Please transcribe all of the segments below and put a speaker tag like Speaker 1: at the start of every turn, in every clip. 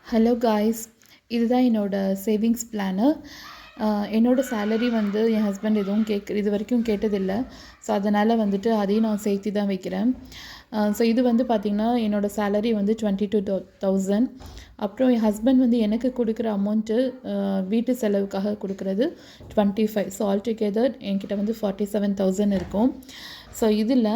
Speaker 1: Hello guys, இதுதான் என்னோடய savings plan. என்னோடய சேலரி வந்து என் ஹஸ்பண்ட் எதுவும் இது வரைக்கும் கேட்டதில்லை. ஸோ அதனால் வந்துட்டு அதையும் நான் சேர்த்து தான் வைக்கிறேன். ஸோ இது வந்து பார்த்திங்கன்னா என்னோடய சேலரி வந்து 22,000. அப்புறம் என் ஹஸ்பண்ட் வந்து எனக்கு கொடுக்குற அமௌண்ட்டு வீட்டு செலவுக்காக கொடுக்குறது 25. ஸோ ஆல்டுகெதர் என்கிட்ட வந்து 47,000 இருக்கும். ஸோ இதில்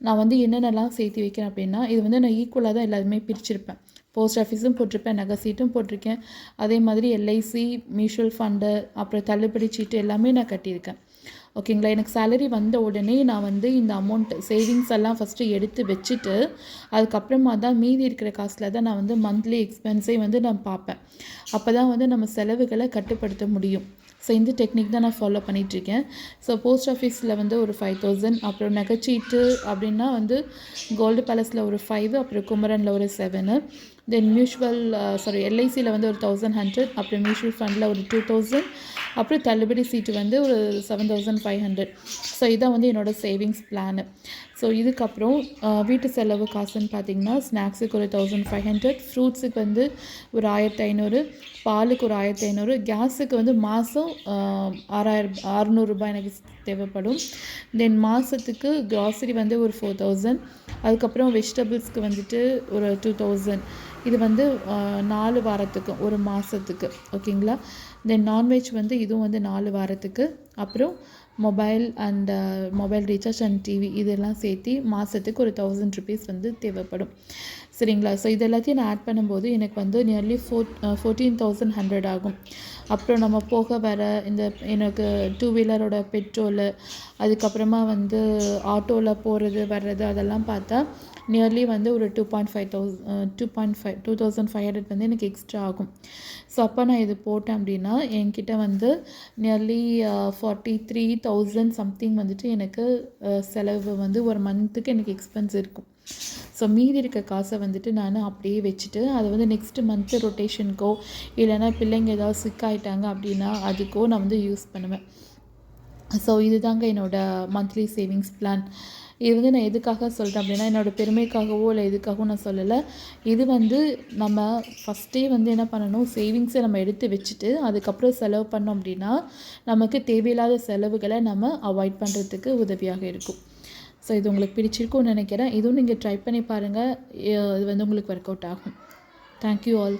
Speaker 1: நான் வந்து என்னென்னலாம் சேர்த்து வைக்கிறேன் அப்படின்னா, இது வந்து நான் ஈக்குவலாக தான் எல்லாருமே பிரிச்சிருப்பேன். போஸ்ட் ஆஃபீஸும் போட்டிருப்பேன், நகை சீட்டும் போட்டிருக்கேன். அதே மாதிரி எல்ஐசி, மியூச்சுவல் ஃபண்டு, அப்புறம் தள்ளுபடி சீட்டு எல்லாமே நான் கட்டியிருக்கேன். ஓகேங்களா. எனக்கு சேலரி வந்த உடனே நான் வந்து இந்த அமௌண்ட் சேவிங்ஸ் எல்லாம் ஃபஸ்ட்டு எடுத்து வச்சுட்டு, அதுக்கப்புறமா தான் மீதி இருக்கிற காசில் தான் நான் வந்து மந்த்லி எக்ஸ்பென்ஸே வந்து நான் பார்ப்பேன். அப்போ தான் வந்து நம்ம செலவுகளை கட்டுப்படுத்த முடியும். ஸோ இந்த டெக்னிக் தான் நான் ஃபாலோ பண்ணிகிட்ருக்கேன். ஸோ போஸ்ட் ஆஃபீஸில் வந்து ஒரு 5,000, அப்புறம் நகைச்சீட்டு அப்படின்னா வந்து கோல்டு பேலஸில் ஒரு 5, அப்புறம் குமரனில் ஒரு 7, தென் எல்ஐசியில் வந்து ஒரு 1,100, அப்புறம் மியூச்சுவல் ஃபண்டில் ஒரு 2,000, அப்புறம் தள்ளுபடி சீட்டு வந்து ஒரு 7,500. ஸோ இதான் வந்து என்னோடய சேவிங்ஸ் பிளானு. ஸோ இதுக்கப்புறம் வீட்டு செலவு காசுன்னு பார்த்திங்கன்னா, ஸ்நாக்ஸுக்கு ஒரு 1,500, ஃப்ரூட்ஸுக்கு வந்து ஒரு 1,500, பாலுக்கு ஒரு 1,500, கேஸுக்கு வந்து மாதம் 600 எனக்கு தேவைப்படும். தென் மாதத்துக்கு க்ராசரி வந்து ஒரு 4,000, அதுக்கப்புறம் வெஜிடபிள்ஸ்க்கு வந்துட்டு ஒரு 2,000. இது வந்து 4 வாரத்துக்கு, ஒரு மாதத்துக்கு. ஓகேங்களா. தென் நான்வெஜ் வந்து இதுவும் வந்து 4 வாரத்துக்கு. அப்புறம் மொபைல் ரீசார்ஜ் அண்ட் டிவி இதெல்லாம் சேர்த்து மாதத்துக்கு ஒரு 1,000 ருபீஸ் வந்து தேவைப்படும். சரிங்களா. ஸோ இது எல்லாத்தையும் நான் ஆட் பண்ணும்போது எனக்கு வந்து நியர்லி 14,100 ஆகும். அப்புறம் நம்ம போக வர எனக்கு 2 வீலரோட பெட்ரோலு, அதுக்கப்புறமா வந்து ஆட்டோவில் போகிறது வர்றது அதெல்லாம் பார்த்தா நியர்லி வந்து ஒரு 2,500 வந்து எனக்கு எக்ஸ்ட்ரா ஆகும். ஸோ அப்போ நான் இது போட்டேன் அப்படின்னா என்கிட்ட வந்து நியர்லி 43,000 சம்திங் வந்துட்டு எனக்கு செலவு வந்து ஒரு மந்த்துக்கு எனக்கு எக்ஸ்பென்ஸ் இருக்கும். ஸோ மீதி இருக்க காசை வந்துட்டு நான் அப்படியே வச்சுட்டு அதை வந்து நெக்ஸ்ட்டு மந்த்து ரொட்டேஷனுக்கோ இல்லைனா பிள்ளைங்க ஏதாவது சிக்காயிட்டாங்க அப்படின்னா அதுக்கோ நான் வந்து யூஸ் பண்ணுவேன். ஸோ இதுதாங்க என்னோடய மந்த்லி சேவிங்ஸ் பிளான். இது வந்து நான் எதுக்காக சொல்கிறேன் அப்படின்னா, என்னோடய பெருமைக்காகவோ இல்லை எதுக்காகவும் நான் சொல்லலை. இது வந்து நம்ம ஃபஸ்ட்டே வந்து என்ன பண்ணணும், சேவிங்ஸை நம்ம எடுத்து வச்சுட்டு அதுக்கப்புறம் செலவு பண்ணோம் அப்படின்னா நமக்கு தேவையில்லாத செலவுகளை நம்ம அவாய்ட் பண்ணுறதுக்கு உதவியாக இருக்கும். ஸோ இது உங்களுக்கு பிடிச்சிருக்கும்னு நினைக்கிறேன். இதுவும் நீங்கள் ட்ரை பண்ணி பாருங்கள். இது வந்து உங்களுக்கு ஒர்க் அவுட் ஆகும். Thank you all.